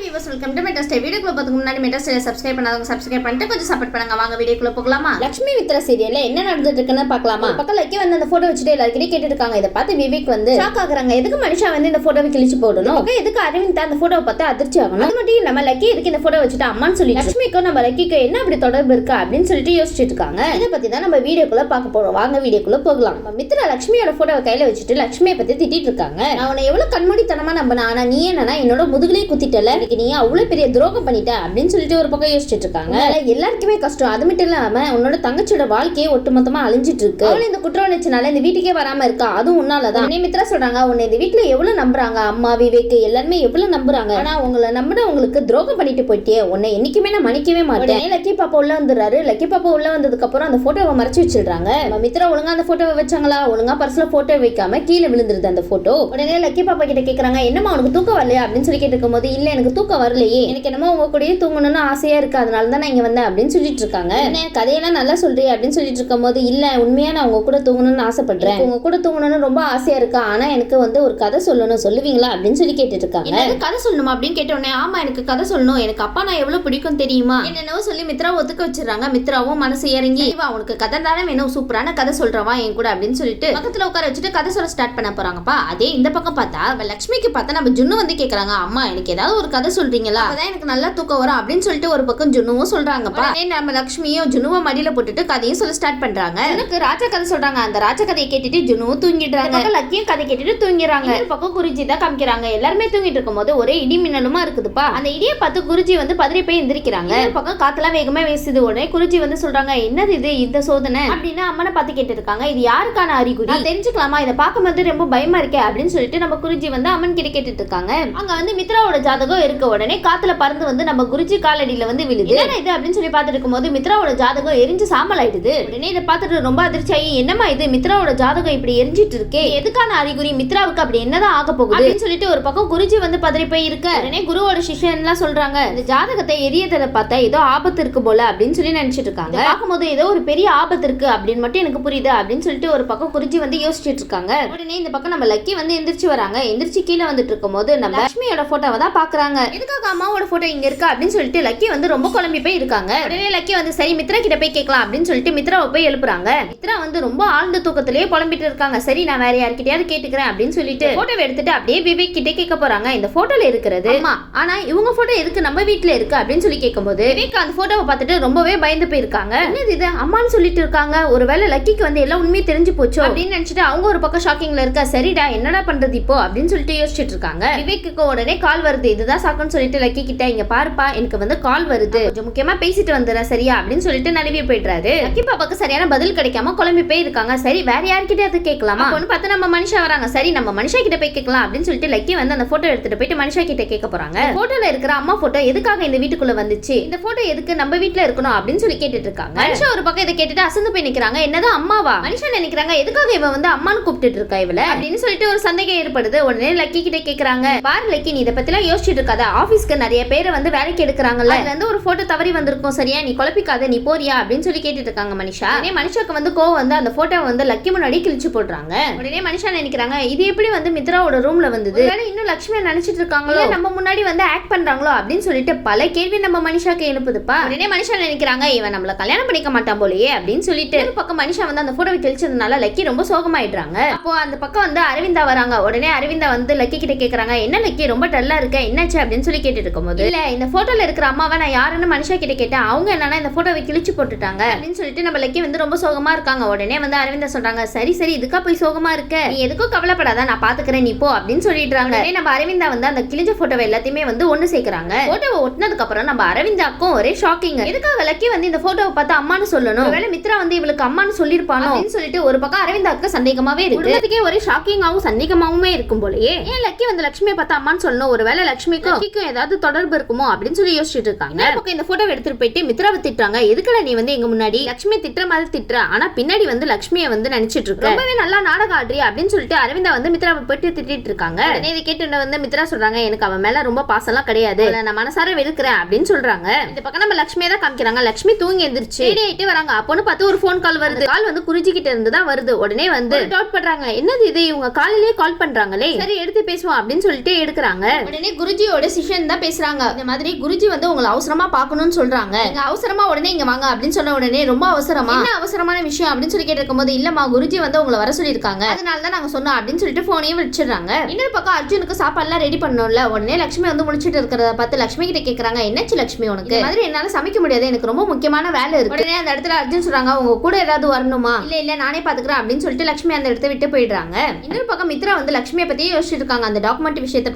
Viewers welcome to metro stay. வீடியோக்குள்ள பார்த்துக்கு முன்னாடி மெட்ரா ஸ்டே சப்ஸ்கிரைப் பண்ணாதவங்க சப்ஸ்கிரைப் பண்ணிட்டு கொஞ்சம் சப்போர்ட் பண்ணுங்க. வாங்க வீடியோக்குள்ள போகலாமா? லட்சுமி மித்ரா சீரியல்ல என்ன நடந்துட்டு இருக்குன்னு பார்க்கலாமா? பக்கம் லக்கி வந்து அந்த போட்டோ வச்சுட்டு எல்லாரும் கேட்டுட்டு இருக்காங்க. இதை பார்த்து விவேக் வந்து ஷாக் ஆகுறாங்க. எதுக்கு மனுஷா வந்து இந்த போட்டோவை கிழிச்சு போடணும், எதுக்கு அரவிந்த் அந்த போட்டோவை பார்த்து அதிர்ச்சி ஆகணும், அது மட்டும் நம்ம லக்கி எதுக்கு இந்த போட்டோ வச்சுட்டு அம்மான்னு சொல்லி லட்சுமிக்கும் நம்ம லக்கிக்கு என்ன அப்படி தொடர்பு இருக்கா அப்படின்னு சொல்லிட்டு யோசிச்சுட்டு இருக்காங்க. இதை பத்தி தான் நம்ம வீடியோக்குள்ள பார்க்க போறோம். வாங்க வீடியோக்குள்ள போகலாம். நம்ம மித்ரா லட்சுமியோட போட்டோவை கையில வச்சுட்டு லட்சுமியை பத்தி திட்டிட்டு இருக்காங்க. நான் உன்னை எவ்வளவு கண்மூடித்தனமா நம்பினா, ஆனா நீ என்னன்னா என்னோட முதுகுலயே குத்திட்டல, நீ அவ்வளவு பெரிய துரோகம் பண்ணிட்ட அப்படின்னு சொல்லிட்டு ஒரு பக்கம் யோசிச்சுட்டு இருக்காங்க. எல்லாருக்குமே கஷ்டம். அது மட்டும் இல்லாம உன்னோட தங்கச்சியோட வாழ்க்கையே ஒட்டுமொத்தமா அழிஞ்சிட்டு இருக்கு. அவளை இந்த குற்றம் நினைச்சனால இந்த வீட்டுக்கே வராம இருக்கா, அதுவும் உன்னாலதான். மித்ரா சொல்றாங்க, உன்னை இந்த வீட்டுல எவ்வளவு நம்புறாங்க, அம்மா விவேக் எல்லாருமே எவ்வளவு நம்புறாங்க, ஆனா உங்களை நம்பின உங்களுக்கு துரோகம் பண்ணிட்டு போயிட்டே, உன்னை என்னைக்குமே நான் மன்னிக்கவே மாட்டேன். லக்கி பாப்பா உள்ள வந்துடுறாரு. லக்கி பாப்பா உள்ள வந்ததுக்கு அப்புறம் அந்த போட்டோவை மறைச்சு வச்சிடுறாங்க. மித்ரா ஒழுங்கா அந்த போட்டோவை வச்சாங்களா, ஒழுங்கா பர்ஸ்ல போட்டோ வைக்காம கீழே விழுந்துருது அந்த போட்டோ. உடனே லக்கி பாப்பா கிட்ட கேக்குறாங்க, என்னமா உனக்கு தூக்கம் வரலையா அப்படின்னு சொல்லி கேட்டுக்கும் போது, இல்ல எனக்கு தூக்கம் வரலையே, எனக்கு என்னமோ உங்க கூடயே தூங்கணும்னு ஆசையா இருக்கு, அதனால தான் நான் இங்க வந்தேன் அப்படின்னு சொல்லிட்டு இருக்காங்க. என்ன கதையெல்லாம் நல்லா சொல்றீ அப்படின்னு சொல்லிட்டு இருக்கும் போது, இல்ல உண்மையா நான் உங்க கூட தூங்கணும்னு ஆசைப்படுறேன், உங்க கூட தூங்கணும்னு ரொம்ப ஆசையா இருக்கா, ஆனா எனக்கு வந்து ஒரு கதை சொல்லணும், சொல்லுவீங்களா அப்படின்னு சொல்லி கேட்டுட்டு இருக்காங்க. கதை சொல்லணுமா அப்படின்னு கேட்ட உடனே, ஆமா எனக்கு கதை சொல்லணும், எனக்கு அப்பா நான் எவ்வளவு பிடிக்கும் தெரியுமா என்னென்னவோ சொல்லி மித்ரா ஒத்துக்க வச்சிடறாங்க. மித்ராவும் மனசு இறங்கி, வா உனக்கு கதை தானே வேணும், சூப்பரான கதை சொல்றவா என் கூட அப்படின்னு சொல்லிட்டு பக்கத்துல உட்கார வச்சுட்டு கதை சொல்ல ஸ்டார்ட் பண்ண போறாங்கப்பா. அதே இந்த பக்கம் பார்த்தா லட்சுமிக்கு பார்த்தா நம்ம ஜுன்னு வந்து கேக்குறாங்க, அம்மா எனக்கு ஏதாவது ஒரு கதை சொல்றீங்களா, அதான் எனக்கு நல்லா தூக்கம் வரும் அப்படின்னு சொல்லிட்டு ஒரு பக்கம் ஜுன்னுவும் சொல்றாங்கப்பா. நம்ம லட்சுமியும் ஜுன்னுவை மடியில போட்டுட்டு கதையும் சொல்ல ஸ்டார்ட் பண்றாங்க. எனக்கு ராஜா கதை சொல்றாங்க. அந்த ராஜா கதையை கேட்டுட்டு ஜுன்னுவும் தூங்கிடுறாங்க. லக்கியும் கதை கேட்டுட்டு தூங்கிடுறாங்க. ஒரு பக்கம் குருஜி தான் காமிக்கிறாங்க. எல்லாருமே தூங்கிட்டு இருக்கும் போது ஒரே இடி மின்னலுமா இருக்குதுப்பா. அந்த இடியை பார்த்து குருஜி வந்து பதறி போய் எந்திரிக்கிறாங்க. ஒரு பக்கம் காத்தெல்லாம் வேகமா வீசுது. உடனே குருஜி வந்து சொல்றாங்க, என்னது இது இந்த சோதனை அப்படின்னு அம்மனை பார்த்து கேட்டு இருக்காங்க. இது யாருக்கான அறிகுறி தெரிஞ்சுக்கலாமா, இதை பார்க்கும்போது ரொம்ப பயமா இருக்கே அப்படின்னு சொல்லிட்டு நம்ம குருஜி வந்து அம்மன் கிட்ட கேட்டுட்டு இருக்காங்க. அங்க வந்து மித்ராவோட ஜாதகம் இருக்க உடனே காத்துல பறந்து வந்து நம்ம குருஜி காலடியில வந்து விழுது. என்ன இது அப்படின்னு சொல்லி பார்த்துட்டு இருக்கும்போது மித்ராவோட ஜாதகம் எரிஞ்சு சாம்பல் ஆயிடுது. உடனே இதை பார்த்துட்டு ரொம்ப அதிர்ச்சி ஆகி, என்னமா இது மித்ராவோட ஜாதகம் இப்படி எரிஞ்சிட்டு இருக்கே, எதுக்கான அறிகுறி, மித்ராவுக்கு அப்படி என்னதான் ஆக போகுது அப்படின்னு சொல்லிட்டு ஒரு பக்கம் குருஜி வந்து பதறி போய் இருக்க, உடனே குருவோட சிஷ்யன் எல்லாம் சொல்றாங்க, இந்த ஜாதகத்தை எரியதை பார்த்தா ஏதோ ஆபத்து இருக்கு போல அப்படின்னு சொல்லி நினைச்சிட்டு இருக்காங்க. பார்க்கும்போது ஏதோ ஒரு பெரிய ஆபத்து இருக்கு அப்படின்னு மட்டும் எனக்கு புரியுது அப்படின்னு சொல்லிட்டு ஒரு பக்கம் குருஜி வந்து யோசிச்சுட்டு இருக்காங்க. உடனே இந்த பக்கம் நம்ம லக்கி வந்து எந்திரிச்சு வராங்க. எந்திரிச்சு கீழே வந்துட்டு இருக்கும் போது நம்ம லட்சுமியோட போட்டோவை தான் பாக்குறாங்க. எதுக்காக அம்மாவோட போட்டோ இங்க இருக்கா அப்படின்னு சொல்லிட்டு லக்கி வந்து ரொம்ப குழம்பி போய் இருக்காங்க. உடனே லக்கி வந்து சரி மித்ரா கிட்ட போய் கேட்கலாம் அப்படின்னு சொல்லிட்டு மித்ராவை போய் எழுப்புறாங்க. மித்ரா வந்து ரொம்ப ஆழ்ந்த தூக்கத்திலேயே புலம்பிட்டு இருக்காங்க. சரி நான் வேற யார்கிட்டயாவது கேட்டுக்கிறேன் அப்படின்னு சொல்லிட்டு போட்டோவை எடுத்துட்டு அப்படியே விவேக் கிட்ட கேட்க போறாங்க. இந்த போட்டோல இருக்கிறது அம்மா, ஆனா இவங்க போட்டோ எதுக்கு நம்ம வீட்டுல இருக்கு அப்படின்னு சொல்லி கேட்கும்போது விவேக் அந்த போட்டோவை பார்த்துட்டு ரொம்பவே பயந்து போயிருக்காங்க. என்னது இது அம்மான்னு சொல்லிட்டு இருக்காங்க, ஒருவேளை லக்கிக்கு வந்து எல்லாம் உண்மையை தெரிஞ்சு போச்சோ அப்படின்னு நினைச்சிட்டு அவங்க ஒரு பக்கம் ஷாக்கிங்ல இருக்க. சரிடா என்னடா பண்றது இப்போ அப்படின்னு சொல்லிட்டு யோசிச்சுட்டு இருக்காங்க. விவேக்கு உடனே கால் வருது. இதுதான் சாக்குன்னு சொல்லிட்டு லக்கி கிட்ட, இங்க பாருப்பா எனக்கு வந்து கால் வருது, கொஞ்சம் முக்கியமா பேசிட்டு வந்துடுறேன் சரியா அப்படின்னு சொல்லிட்டு நழுவி போயிடுறாரு. லக்கி பாப்பாக்கு சரியான பதில் கிடைக்காம குழம்பி போய் இருக்காங்க. சரி வேற யார்கிட்ட அது கேட்கலாமா ஒன்னு பார்த்து நம்ம மனுஷா வராங்க. சரி நம்ம மனுஷா கிட்ட போய் கேட்கலாம் அப்படின்னு சொல்லிட்டு லக்கி வந்து அந்த போட்டோ எடுத்துட்டு போயிட்டு மனுஷா கிட்ட கேட்க போறாங்க. போட்டோல இருக்கிற அம்மா போட்டோ எதுக்காக இந்த வீட்டுக்குள்ள வந்துச்சு, இந்த போட்டோ எதுக்கு நம்ம வீட்டுல இருக்கணும் அப்படின்னு சொல்லி கேட்டுட்டு இருக்காங்க. மனுஷா ஒரு பக்கம் இதை கேட்டுட்டு அசந்து போய் நிக்கிறாங்க. என்னதான் அம்மாவா, மனுஷா நினைக்கிறாங்க எதுக்காக இவன் வந்து அம்மான்னு கூப்பிட்டு இருக்கா இவள அப்படின்னு சொல்லிட்டு ஒரு சந்தேகம் ஏற்படுது. உடனே லக்கி கிட்ட கேக்குறாங்க, பாரு லக்கி நீ இதை பத்தி எல்லாம் யோசிச்சுட்டு இருக்காத, ஆபீஸ்க்கு நிறைய பேரை வந்து வேலைக்கு எடுக்கிறாங்கல்ல, அதுல இருந்து ஒரு போட்டோ தவறி வந்திருக்கும் சரியா, நீ குழப்பிக்காத நீ போறியா அப்படின்னு சொல்லி கேட்டுட்டு இருக்காங்க மனுஷா. உடனே மனுஷாக்கு வந்து கோவம் வந்து அந்த போட்டோ வந்து லக்கி முன்னாடி கிழிச்சு போடுறாங்க. உடனே மனுஷா நினைக்கிறாங்க, இது எப்படி வந்து மித்ராவோட ரூம்ல வந்தது, இன்னும் லட்சுமியை நினைச்சிட்டு இருக்காங்களோ, நம்ம முன்னாடி வந்து ஆக்ட் பண்றாங்களோ அப்படின்னு சொல்லிட்டு பல கேள்வி நம்ம மனுஷாக்கு எழுப்புதுப்பா. உடனே மனுஷா நினைக்கிறாங்க, இவன் நம்மள கல்யாணம் பண்ணிக்க மாட்டான் போலயே அப்படின்னு சொல்லிட்டு ஒரு பக்கம் மனுஷா வந்து அந்த போட்டோவை கிழிச்சதுனால லக்கி ரொம்ப சோகமாயிடுறாங்க. அப்போ அந்த பக்கம் வந்து அரவிந்தா வராங்க. உடனே அரவிந்தா வந்து லக்கி கிட்ட கேக்குறாங்க, என்ன லக்கி ரொம்ப டல்லா இருக்க, என்னாச்சு அப்படின்னு சொல்லி கேட்டு இருக்கும்போது, இல்ல இந்த போட்டோல இருக்கிற அம்மாவை நான் யாருன்னு மனுஷா கிட்ட கேட்டேன், அவங்க என்னன்னா இந்த போட்டோவை கிழிச்சு போட்டுட்டாங்க அப்படின்னு சொல்லிட்டு நம்ம லக்கி வந்து ரொம்ப சோகமா இருக்காங்க. உடனே வந்து அரவிந்தா சொல்றாங்க, சரி சரி இதுக்கா போய் சோகமா இருக்க, நீ எதுக்கும் கவலைப்படாத நான் பாத்துக்கிறேன் நீ போ அப்படின்னு சொல்லிடுறாங்க. நம்ம அரவிந்தா வந்து அந்த கிழிஞ்ச போட்டோவை எல்லாத்தையுமே வந்து ஒண்ணு சேர்க்கிறாங்க. போட்டோவை ஒட்டினதுக்கு அப்புறம் நம்ம அரவிந்தாக்கும் ஒரே ஷாக்கிங், எதுக்காக லக்கி வந்து இந்த போட்டோவை பார்த்து அம்மான்னு சொல்லணும், ஒருவேளை மித்ரா வந்து இவளுக்கு அம்மான்னு சொல்லிருப்பானோ அப்படின்னு சொல்லிட்டு ஒரு பக்கம் அரவிந்தாக்கு சந்தேகமாவே இருக்கு. அதுக்கே ஒரே ஷாக்கிங்காவும் சந்தேகமாவுமே இருக்கும் போலயே, ஏன் லக்கி வந்து லட்சுமியை பார்த்து அம்மான்னு சொல்லணும், ஒருவேளை லட்சுமிக்கும் ஏதாவது தொடர்பு இருக்குமோ அப்படின்னு சொல்லி யோசிச்சுட்டு இருக்காங்க. இந்த போட்டோவை எடுத்துட்டு போயிட்டு மித்ராவை திட்டுறாங்க. எதுக்குல நீ வந்து எங்க முன்னாடி லட்சுமி திட்டுற மாதிரி திட்டுற, ஆனா பின்னாடி வந்து லட்சுமியை வந்து நினைச்சிட்டு இருக்க, ரொம்பவே நல்லா நாடகம் ஆடுறியா அப்படின்னு சொல்லிட்டு அரவிந்தா வந்து மித்ராவை போயிட்டு திட்டிட்டு இருக்காங்க. இதை கேட்டு வந்து மித்ரா சொல்றாங்க, எனக்கு அவன் மேல ரொம்ப பாசம்லாம் கிடையாது, நான் மனசார வெறுக்கிறேன் அப்படின்னு சொல்றாங்க. இந்த பக்கம் நம்ம லட்சுமியை தான் காமிக்கிறாங்க. லட்சுமி தூங்கி எந்திரிச்சு ஆயிட்டு வராங்க. அப்போன்னு பார்த்து ஒரு போன் கால் வருது. கால் வந்து குருஜி கிட்ட இருந்து தான் வருது. உடனே வந்து டவுட் பண்றாங்க, என்னது இது இவங்க காலையிலேயே கால் பண்றாங்களே, சரி எடுத்து பேசுவோம் அப்படின்னு சொல்லிட்டு எடுக்கிறாங்க. உடனே குருஜியோட சிஷ்யன் தான் பேசுறாங்க. இந்த மாதிரி குருஜி வந்து உங்களை அவசரமா பார்க்கணும்னு சொல்றாங்க, நீங்க அவசரமா உடனே இங்க வாங்க அப்படின்னு சொன்ன உடனே ரொம்ப அவசரமா என்ன அவசரமான விஷயம் அப்படின்னு சொல்லி கேட்டிருக்கும் போது இல்லம்மா குருஜி வந்து உங்களை வர சொல்லியிருக்காங்க, அதனாலதான் நாங்க சொன்னோம் அப்படின்னு சொல்லிட்டு போனையும் வச்சிடுறாங்க. இன்னொரு பக்கம் அர்ஜுனுக்கு சாப்பாடுலாம் ரெடி பண்ணணும்ல. உடனே லட்சுமி வந்து முடிச்சிட்டு இருக்கிறத பார்த்து லட்சுமி கிட்ட கேக்குறாங்க, என்னாச்சு லட்சுமி உனக்கு? இந்த மாதிரி என்னால சமைக்க முடியாது, எனக்கு ரொம்ப முக்கியமான வேலை இருக்கு. உடனே அந்த இடத்துல அர்ஜுன் சொல்றாங்க, உங்க கூட ஏதாவது வரணுமா? இல்ல நானே பாத்துக்கிறேன் அப்படின்னு சொல்லிட்டு லட்சுமி அந்த இடத்த விட்டு போயிடுறாங்க. இன்னொரு பக்கம் மித்ரா வந்து லட்சுமியை பத்தி யோசிச்சுட்டு இருக்காங்க. அந்த டாக்குமெண்ட் விஷயத்தை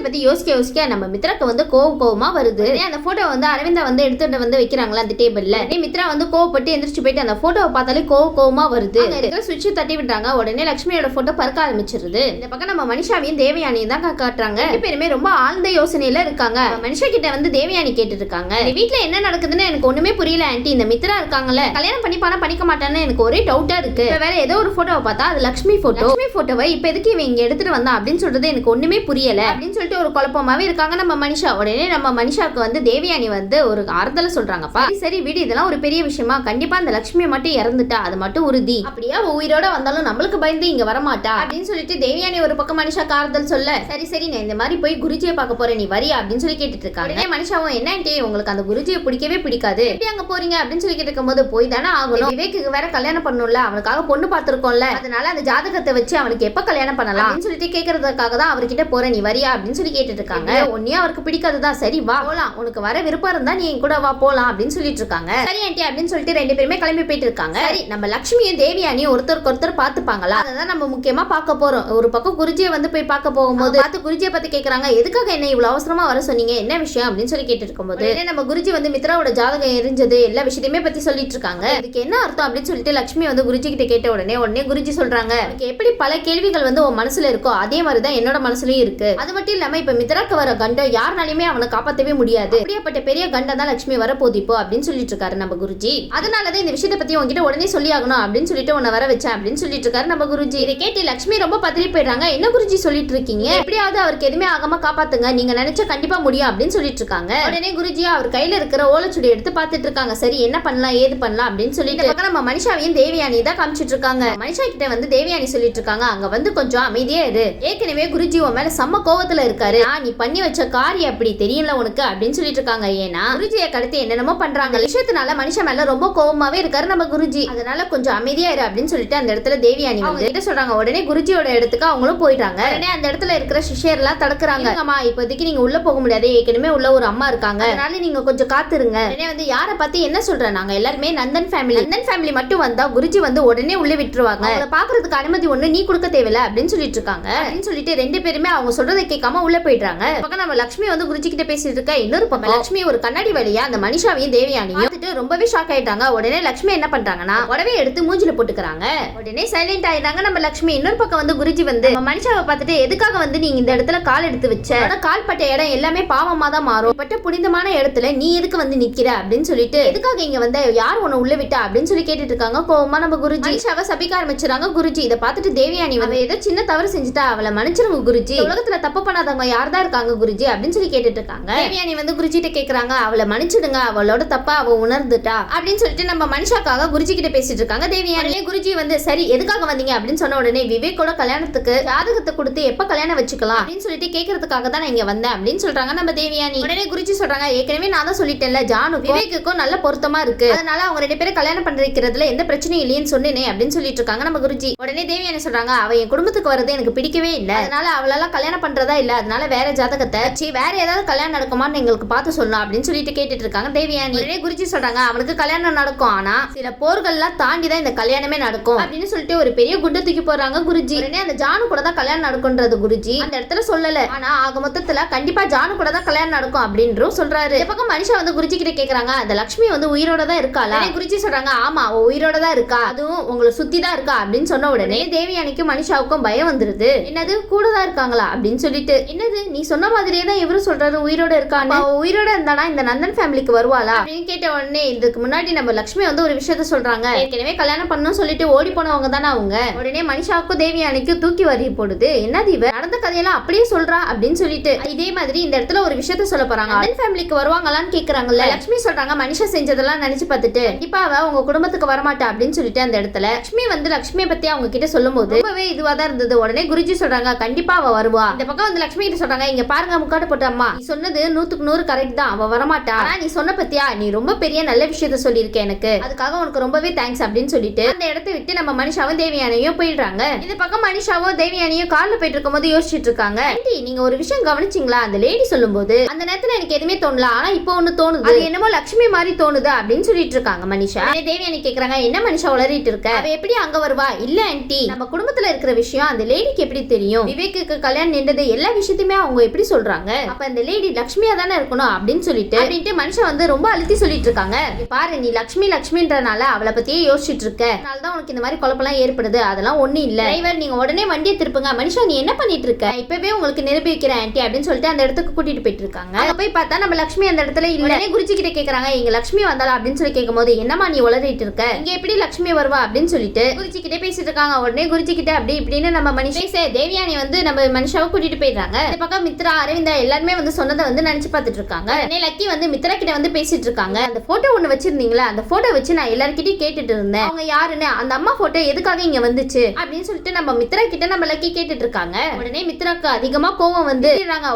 பத்தி யோசிக்க நம்ம மித்ராக்கு வந்து கோவமா வருது. அந்த போட்டோ வந்து அரவிந்தா வந்து எடுத்துட்டு வந்து வைக்கிறாங்களா அந்த டேபிள்ல. மித்ரா வந்து கோவப்பட்டு எந்திரிச்சு போயிட்டு அந்த போட்டோவை பார்த்தாலே கோவமா வருது. சுவிட்ச் தட்டி விட்டாங்க. உடனே லட்சுமியோட போட்டோ பறக்க ஆரம்பிச்சிருது. இந்த பக்கம் நம்ம மனிஷாவையும் தேவயானியும் தான் காட்டுறாங்க. ரெண்டு பேருமே ரொம்ப ஆழ்ந்த யோசனையில இருக்காங்க. மனிஷா கிட்ட வந்து தேவயானி கேட்டு இருக்காங்க, வீட்டுல என்ன நடக்குதுன்னு எனக்கு ஒண்ணுமே புரியல ஆன்ட்டி. இந்த மித்ரா இருக்காங்கல்ல, கல்யாணம் பண்ணிக்க மாட்டான்னு எனக்கு ஒரே டவுட்டா இருக்கு. வேற ஏதோ ஒரு போட்டோவை பார்த்தா அது லட்சுமி போட்டோவை இப்ப எதுக்கு இவங்க இங்க எடுத்துட்டு வந்தா அப்படின்னு சொல்றது எனக்கு ஒண்ணுமே புரியல அப்படின்னு சொல்லிட்டு ஒரு குழப்பமாவே இருக்காங்க நம்ம மனிஷா. உடனே நம்ம மனிஷாவுக்கு வந்து தேவயானி வந்து ஒரு ஆறுதல சொல்றாங்கப்பா, சரி வீடு, இதெல்லாம் ஒரு பெரிய விஷயமா? கண்டிப்பா அந்த லட்சுமி மட்டும் இறந்துட்டா அது மட்டும் உறுதி. அப்படியே உயிரோட வந்தாலும் நம்மளுக்கு பயந்து இங்க வரமாட்டா அப்படின்னு சொல்லிட்டு தேவயானி ஒரு பக்கம் மனிஷாக்கு ஆறுதல் சொல்ல, சரி நான் இந்த மாதிரி போய் குருஜியை பார்க்க போறேன், நீ வரியா அப்படின்னு சொல்லி கேட்டுட்டு இருக்காங்க. மனிஷாவும் என்னன்ட்டே உங்களுக்கு அந்த குருஜியை பிடிக்கவே பிடிக்காது, எப்படி அங்க போறீங்க அப்படின்னு சொல்லி கேட்டுக்கும் போது போய் தானே ஆகணும், விவேக்கு வேற கல்யாணம் பண்ணணும்ல, அவனுக்காக பொண்ணு பார்த்திருக்கோம்ல, அதனால அந்த ஜாதகத்தை வச்சு அவனுக்கு எப்ப கல்யாணம் பண்ணலாம் அப்படின்னு சொல்லிட்டு கேட்கறதுக்காக தான் அவர்கிட்ட போறேன், நீ வரியா அப்படின்னு சொல்லி கேட்டுட்டு இருக்காங்க. ஒன்னியா அவருக்கு பிடிக்காதுதான், சரி வா போலாம், உனக்கு வர விருப்பம் இருந்தா நீ கூட வா போலாம் அப்படின்னு சொல்லிட்டு இருக்காங்க. சரி ஆண்டி அப்படின்னு சொல்லிட்டு ரெண்டு பேருமே கிளம்பி போயிட்டு இருக்காங்க. சரி நம்ம லட்சுமியும் தேவியானியும் ஒருத்தருக்கு ஒருத்தர் பாத்துப்பாங்களா, அதான் நம்ம முக்கியமா பார்க்க போறோம். ஒரு பக்கம் குருஜியை வந்து போய் பார்க்க போகும்போது பார்த்து குருஜியை பத்தி கேக்குறாங்க, எதுக்காக என்ன இவ்வளவு அவசரமா வர சொன்னீங்க, என்ன விஷயம் அப்படின்னு சொல்லி கேட்டு இருக்கும்போது நம்ம குருஜி வந்து மித்ராவோட ஜாதகம் எரிஞ்சது எல்லா விஷயத்தையுமே பத்தி சொல்லிட்டு இருக்காங்க. இதுக்கு என்ன அர்த்தம் அப்படின்னு சொல்லிட்டு லட்சுமி வந்து குருஜி கிட்ட கேட்ட உடனே குருஜி சொல்றாங்க, எப்படி பல கேள்விகள் வந்து உன் மனசுல இருக்கோ அதே மாதிரிதான் என்னோட மனசுலயும் இருக்கு. அது மட்டும் இல்லாம இப்ப மித்ராக்கு வர கண்டம் யாருனாலுமே அவனை காப்பாற்றவே முடியாது, அப்படியேப்பட்ட பெரிய கண்டம் தான் லட்சுமி வர போது இப்போ அப்படின்னு சொல்லிட்டு இருக்காரு நம்ம குருஜி. அதனாலதான் இந்த விஷயத்தை பத்தி உங்ககிட்ட உடனே சொல்லி ஆகணும் அப்படின்னு சொல்லிட்டு உன்னை வர வச்சேன் அப்படின்னு சொல்லிட்டு இருக்காரு நம்ம குருஜி. இதை கேட்டு லட்சுமி ரொம்ப பதறி போயிடுறாங்க. என்ன குருஜி சொல்லிட்டு இருக்கீங்க, எப்படியாவது அவருக்கு எதுவுமே ஆகாம காப்பாத்துங்க, நீங்க நினைச்சா கண்டிப்பா முடியும் அப்படின்னு சொல்லிட்டு இருக்காங்க. உடனே குருஜி அவர் கையில இருக்கிற ஓலைச்சுடி எடுத்து பார்த்துட்டு இருக்காங்க. சரி என்ன பண்ணலாம் ஏது பண்ணலாம் அப்படின்னு சொல்லிட்டு நம்ம மனிஷாவையும் தேவயானி தான் காமிச்சிட்டு இருக்காங்க. மனிஷா கிட்ட வந்து தேவயானி சொல்லிட்டு இருக்காங்க, அங்க வந்து கொஞ்சம் அமைதியா இரு, ஏற்கனவே குருஜி உன் மேல செம்ம கோவத்துல இருக்காரு, நீ பண்ணி வச்ச காரியம் அப்படி தெரியல உனக்கு அப்படின்னு சொல்லிட்டு இருக்காங்க. ஏன்னா குருஜியை கடத்தி என்னென்னமோ பண்றாங்க விஷயத்தினால மனுஷ மேல ரொம்ப கோவமாவே இருக்காரு நம்ம குருஜி, அதனால கொஞ்சம் அமைதியா இரு அப்படின்னு சொல்லிட்டு அந்த இடத்துல தேவயானி வந்து சொல்றாங்க. உடனே குருஜியோட இடத்துக்கு அவங்களும் போயிட்டாங்க. உடனே அந்த இடத்துல இருக்கிற சிஷ்யர் எல்லாம் தடுக்கிறாங்க, அம்மா இப்போதைக்கு நீங்க உள்ள போக முடியாது, ஏற்கனவே உள்ள ஒரு அம்மா இருக்காங்க, அதனால நீங்க கொஞ்சம் காத்துருங்க. உடனே வந்து யாரை பத்தி என்ன சொல்றேன், நாங்க எல்லாருமே நந்தன் ஃபேமிலி மட்டும் வந்தா குருஜி வந்து உடனே உள்ள விட்டுருவாங்க, அவங்கள பாக்குறதுக்கு அனுமதி ஒண்ணு நீ கொடுக்க தேவையில்ல அப்படின்னு சொல்லிட்டு இருக்காங்க. அப்படின்னு சொல்லிட்டு ரெண்டு பேருமே அவங்க சொல்றதை கேட்காம உள்ள போயிடுறாங்க. பக்கம் நம்ம லட்சுமி வந்து குருஜி கிட்ட பேசிட்டு இருக்க, இன்னொரு பக்கம் லட்சுமி ஒரு கண்ணாடி வழியா அந்த மனிஷாவையும் தேவயானியும் பார்த்துட்டு ரொம்பவே ஷாக் ஆயிட்டாங்க. உடனே லட்சுமி என்ன பண்றாங்கன்னா உடவே எடுத்து மூஞ்சில போட்டுக்கிறாங்க. உடனே சைலண்ட் ஆயிட்டாங்க நம்ம லட்சுமி. இன்னொரு பக்கம் வந்து குருஜி வந்து மனிஷாவை பார்த்துட்டு, எதுக்காக வந்து நீங்க இந்த இடத்துல கால் எடுத்து வச்ச, கால் பட்ட இடம் எல்லாமே பாவமா தான் மாறும், பட்ட புனிதமான இடத்துல நீ எதுக்கு வந்து நிக்கிற அப்படின்னு சொல்லிட்டு, எதுக்காக இங்க வந்து யார் உன்னை உள்ள விட்டா அப்படின்னு சொல்லி கேட்டுட்டு இருக்காங்க. கோவமா நம்ம குருஜி மனிஷாவை சபிக்க ஆரம்பிச்சுறாங்க. குருஜி இதை பார்த்துட்டு தேவயானி வந்து ஏதோ சின்ன தவறு செஞ்சுட்டா அவளை மன்னிச்சிருங்க குருஜி, உலகத்துல தப்பு பண்ணாதவங்க யார் தான் இருக்காங்க குருஜி அப்படின்னு சொல்லி கேட்டுட்டு இருக்காங்க. தேவயானி வந்து குருஜி கிட்ட கேக்குறாங்க, அவளை மன்னிச்சிடுங்க, அவளோட தப்பா அவ உணர்ந்துட்டா அப்படின்னு சொல்லிட்டு நம்ம மனிஷாக்காக குருஜி கிட்ட பேசிட்டு இருக்காங்க. தேவயானி குருஜி வந்து சரி எதுக்காக வந்தீங்க அப்படின்னு சொன்ன உடனே விவேக்கோட கல்யாணத்துக்கு ஜாதகத்தை கொடுத்து எப்ப கல்யாணம் வச்சுக்கலாம் அப்படின்னு சொல்லிட்டு கேட்கறதுக்காக தான் நான் இங்க வந்தேன் அப்படின்னு சொல்றாங்க நம்ம தேவயானி. உடனே குருஜி சொல்றாங்க, ஏற்கனவே நான் தான் சொல்லிட்டேன்ல ஜானு விவேக்குக்கும் நல்ல பொருத்தமா இருக்கு, அதனால அவங்க ரெண்டு பேரும் கல்யாணம் பண்றதுல எந்த பிரச்சனையும் இல்லைன்னு சொன்னேனே அப்படின்னு சொல்லிட்டு இருக்காங்க நம்ம குருஜி. உடனே தேவயானி சொல்றாங்க, அவ என் குடும்பத்துக்கு வரது எனக்கு பிடிக்கவே இல்ல, அதனால அவளெல்லாம் கல்யாணம் பண்றதா இல்ல, அதனால வேற ஜாதகத்தை வேற ஏதாவது கல்யாணம் நடக்குமான்னு எங்களுக்கு பார்த்து சொல்லணும் அப்படின்னு சொல்லிட்டு கேட்டுட்டு இருக்காங்க தேவயானி. உடனே குருஜி சொல்றாங்க, அவனுக்கு கல்யாணம் நடக்கும், ஆனா சில போர்கள்லாம் தாண்டி தான் இந்த கல்யாணமே நடக்கும் அப்படின்னு சொல்லிட்டு ஒரு பெரிய குண்டை தூக்கி போறாங்க குருஜி. உடனே அந்த ஜானு கூட தான் கல்யாணம் நடக்கும்ன்றது குருஜி அந்த இடத்துல சொல்லல, ஆனா ஆக மொத்தத்துல கண்டிப்பா ஜானு கூட தான் கல்யாணம் நடக்கும் அப்படின்றும் சொல்றாரு. இந்த பக்கம் மனுஷா வந்து குருஜி கிட்ட கேக்குறாங்க, அந்த லட்சுமி வந்து உயிரோட தான் இருக்காளா? குருஜி சொல்றாங்க, ஆமா அவ உயிரோட தான் இருக்கா, அதுவும் உங்களை சுத்தி தான் இருக்கா அப்படின்னு சொன்ன உடனே தேவயானிக்கும் மனுஷாவுக்கும் பயம் வந்துருது. என்னது கூட தான் இருக்காங்களா அப்படின்னு சொல்லிட்டு, என்னது நீ சொன்ன மாதிரியே தான் இவரும் சொல்றாரு உயிரோட இருக்கான்னு, அவ உயிரோட இருந்தானா இந்த நந்தன் ஃபேமிலிக்கு வருவாளா அப்படின்னு கேட்ட உடனே இதுக்கு முன்னாடி நம்ம லட்சுமி வந்து ஒரு விஷயத்த சொல்றாங்க, ஏற்கனவே கல்யாணம் பண்ணணும் சொல்லிட்டு ஓடி போனவங்க தானே அவங்க. உடனே மனுஷாவுக்கும் தேவயானிக்கும் தூக்கி வரி போடுது, என்னது இவ நடந்த கதையெல்லாம் அப்படியே சொல்றா அப்படின்னு சொல்லிட்டு இதே மாதிரி இந்த இடத்துல ஒரு விஷயத்த சொல்ல போறாங்க. நந்தன் ஃபேமிலிக்கு வருவாங்களான்னு கேக்குறாங்கல்ல, லட்சுமி சொல்றாங்க மனுஷா செஞ்சதெல்லாம் நினைச்சு பார்த்துட்டு கண்டிப்பா அவ உங்க குடும்பத்துக்கு வரமாட்டா அப்படின்னு சொல்லிட்டு அந்த இடத்துல லட்சுமி வந்து லட்சுமியை பத்தி அவங்க அவங்க கிட்ட சொல்லும்போது ரொம்பவே இதுவா தான் இருந்தது. உடனே குருஜி சொல்றாங்க கண்டிப்பா அவ வருவா. இந்த பக்கம் வந்து லட்சுமி கிட்ட சொல்றாங்க இங்க பாருங்க முக்காடு போட்ட அம்மா, நீ சொன்னது 100க்கு 100 கரெக்ட் தான், அவ வரமாட்டா. ஆனா நீ சொன்ன பத்தியா, நீ ரொம்ப பெரிய நல்ல விஷயத்த சொல்லியிருக்க எனக்கு, அதுக்காக உனக்கு ரொம்பவே தேங்க்ஸ் அப்படின்னு சொல்லிட்டு அந்த இடத்தை விட்டு நம்ம மனிஷாவும் தேவியானையும் போயிடுறாங்க. இந்த பக்கம் மனிஷாவும் தேவியானையும் கார்ல போயிட்டு இருக்கும்போது யோசிச்சுட்டு இருக்காங்க. ஆண்டி நீங்க ஒரு விஷயம் கவனிச்சிங்களா, அந்த லேடி சொல்லும்போது அந்த நேரத்துல எனக்கு எதுவுமே தோணல, ஆனா இப்போ ஒண்ணு தோணுது, அது என்னமோ லட்சுமி மாதிரி தோணுது அப்படின்னு சொல்லிட்டு இருக்காங்க மனிஷா. தேவியானி கேக்குறாங்க என்ன மனிஷா உளறிட்டு இருக்க, அவ எப்படி அங்க வருவா? இல்ல ஆண்டி, நம்ம குடும்பத்துல இருக்கிற விஷயம் அந்த லேடிக்கு எப்படி தெரியும், விவேக்கு கல்யாணம் நின்றது எல்லா விஷயத்தையுமே அவங்க எப்படி சொல்றாங்க, அப்ப அந்த லேடி லட்சுமியா தானே இருக்கணும் அப்படின்னு சொல்லிட்டு மனுஷா வந்து ரொம்ப அழுத்தி சொல்லிட்டு இருக்காங்க. பாரு நீ லட்சுமின்றனால அவளை பத்தியே யோசிச்சுட்டு இருக்க, அதனாலதான் உனக்கு இந்த மாதிரி குழப்பெல்லாம் ஏற்படுது, அதெல்லாம் ஒண்ணு இல்ல. டிரைவர் நீங்க உடனே வண்டியை திருப்புங்க, மனுஷா நீ என்ன பண்ணிட்டு இருக்க, இப்பவே உங்களுக்கு நிரூபிக்கிறேன் ஆண்டி அப்படின்னு சொல்லிட்டு அந்த இடத்துக்கு கூட்டிட்டு போயிட்டு இருக்காங்க. அங்க போய் பார்த்தா நம்ம லட்சுமி அந்த இடத்துல இல்ல. குருஜி கிட்ட கேக்குறாங்க இங்க லட்சுமி வந்தாளா அப்படின்னு சொல்லி கேட்கும்போது என்னமா நீ உளறிட்டு இருக்க, இங்க எப்படி லட்சுமி வருவா அப்படின்னு சொல்லிட்டு குருஜி கிட்ட பேசிட்டு இருக்காங்க. உடனே குருஜி கிட்ட அப்படி இப்படின்னு நம்ம மனுஷே தேவியானி வந்து நம்ம மனுஷாவை கூட்டிட்டு போயிடுறாங்க. இந்த பக்கம் மித்ரா அரவிந்தா எல்லாருமே வந்து சொன்னதை வந்து நினைச்சு பார்த்துட்டு இருக்காங்க. லக்கி வந்து மித்ரா கிட்ட வந்து பேசிட்டு இருக்காங்க. அந்த போட்டோ ஒண்ணு வச்சிருந்தீங்களா, அந்த போட்டோ வச்சு நான் எல்லார்கிட்டயும் கேட்டுட்டு இருந்தேன், அவங்க யாருன்னு, அந்த அம்மா போட்டோ எதுக்காக இங்க வந்துச்சு அப்படின்னு சொல்லிட்டு நம்ம மித்ரா கிட்ட நம்ம லக்கி கேட்டுட்டு இருக்காங்க. உடனே மித்ராக்கு அதிகமா கோவம் வந்து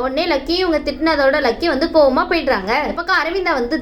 உடனே லக்கி இவங்க திட்டினதோட லக்கி வந்து கோவமா போயிடுறாங்க. இந்த பக்கம் அரவிந்தா வந்து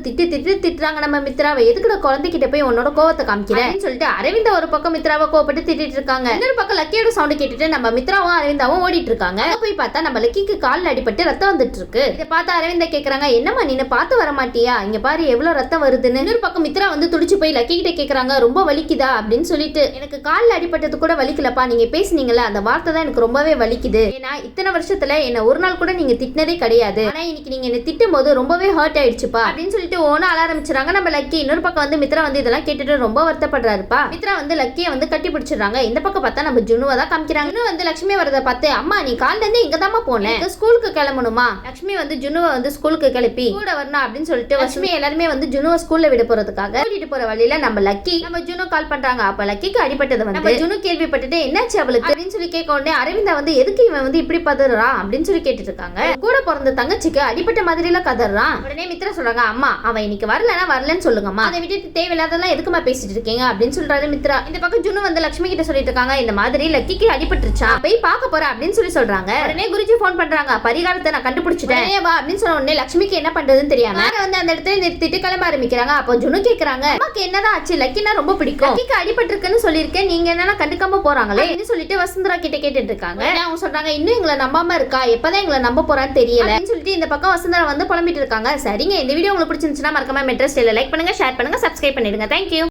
திட்டுறாங்க நம்ம மித்ராவை, எதுக்கு குழந்தைகிட்ட போய் உன்னோட கோவத்தை காமிக்கிறேன்னு சொல்லிட்டு அரவிந்தா ஒரு பக்கம் மித்ராவை கோவப்பட்டு திட்டிட்டு இருக்காங்க. இன்னொரு பக்கம் லக்கியோட சவுண்ட் கேட்டுட்டு நம்ம மித்ராவும் அரவிந்தாவும் ஓடிட்டு இருக்காங்க. போய் பார்த்தா நம்ம லக்கிக்கு கால்ல அடிபட்டு ரத்தம் வந்துட்டு இருக்கு. இதை பார்த்து அரவிந்தா கேக்குறாங்க என்னமா நீ பார்த்து வர மாட்டியா, இங்க பாரு எவ்வளவு ரத்தம் வருதுன்னு. இன்னொரு பக்கம் மித்ரா வந்து துடிச்சு போய் லக்கி கிட்ட கேக்குறாங்க ரொம்ப வலிக்குதா அப்படின்னு சொல்லிட்டு. எனக்கு கால்ல அடிபட்டது கூட வலிக்கலப்பா, நீங்க பேசுனீங்கல்ல அந்த வார்த்தை தான் எனக்கு ரொம்பவே வலிக்குது, ஏன்னா இத்தனை வருஷத்துல என்ன ஒரு நாள் கூட நீங்க திட்டினதே கிடையாது, ஆனா இன்னைக்கு நீங்க என்ன திட்டும் போது ரொம்பவே ஹர்ட் ஆயிடுச்சுப்பா அப்படின்னு சொல்லிட்டு ஓன அழ ஆரம்பிச்சாங்க நம்ம லக்கி. இன்னொரு பக்கம் வந்து மித்ரா வந்து இதெல்லாம் கேட்டுட்டு ரொம்ப வருத்தப்படுறாருப்பா. மித்ரா வந்து லக்கியை வந்து கட்டி பிடிச்சிடுறாங்க. இந்த பக்கம் பார்த்தா நம்ம ஜுனுவை தான் காமிக்கிறாங்க. இன்னும் வந்து லட்சுமி வரதை பார்த்து அம்மா நீ கால்ல இருந்து இங்க தாமா போனேன், ஸ்கூலுக்கு கிளம்பணுமா. லட்சுமி வந்து ஜுனுவை வந்து ஸ்கூலுக்கு கிளப்பி கூட வரணும் அப்படின்னு சொல்லிட்டு லட்சுமி எல்லாருமே வந்து ஜுனுவை ஸ்கூல்ல விட போறதுக்காக கூட்டிட்டு போற வழியில நம்ம லக்கி நம்ம ஜுனு கால் பண்றாங்க. அப்ப லக்கிக்கு அடிபட்டது வந்து ஜுனு கேள்விப்பட்டுட்டு என்னாச்சு அவளுக்கு அப்படின்னு சொல்லி கேட்க உடனே அரவிந்தா வந்து எதுக்கு இவன் வந்து இப்படி பதறான் அப்படின்னு சொல்லி கேட்டுட்டு இருக்காங்க. கூட பிறந்த தங்கச்சிக்கு அடிப்பட்ட மாதிரி எல்லாம் கதறான். உடனே மித்ரா சொல்றாங்க அம்மா அவன் இன்னைக்கு வரலன்னு சொல்லுங்கம்மா, அதை விட்டுட்டு தேவையில்லாதெல்லாம் எதுக்குமா பேசிட்டு இருக்கீங்க அப்படின்னு சொல்றாரு மித்ரா. இந்த பக்கம் ஜுனு வந்து லட்சுமி கிட்ட சொல்லிட்டு இருக்காங்க இந்த மாதிரி லக்கிக்கு அடிபட்டுருச்சா போய் பார்க்க போற அப்படின்னு சொல்லி சொல்றாங்க. உடனே குருஜி போன் பண்றாங்க பரிகாரத்தை நான் கண்டுபிடிச்சிட்டேன் வா அப்படின்னு சொன்ன உடனே லட்சுமிக்கு என்ன பண்றதுன்னு தெரியாம வந்து அந்த இடத்துல நிறுத்திட்டு கிளம்ப ஆரம்பிக்கிறாங்க. அப்போ ஜுனு கேக்குறாங்க அம்மாக்கு என்னதான் ஆச்சு, லக்கினா ரொம்ப பிடிக்கும், லக்கிக்கு அடிபட்டிருக்குன்னு சொல்லியிருக்கேன், நீங்க என்னன்னா கண்டுக்காம போறாங்களே அப்படின்னு சொல்லிட்டு வசுந்தரா கிட்ட கேட்டுட்டு இருக்காங்க. அவங்க சொல்றாங்க இன்னும் எங்களை நம்பாம இருக்கா, எப்பதான் எங்களை நம்ப போறான்னு தெரியல அப்படின்னு சொல்லிட்டு இந்த பக்கம் வசுந்தரா வந்து புலம்பிட்டு இருக்காங்க. சரிங்க இந்த வீடியோ உங்களுக்கு பிடிச்சிருந்துச்சுன்னா மறக்காம மெட்ரஸ் லைக் பண்ணுங்க, ஷேர் பண்ணுங்க, சப்ஸ்கிரைப் பண்ணிடுங்க. தேங்க்யூ.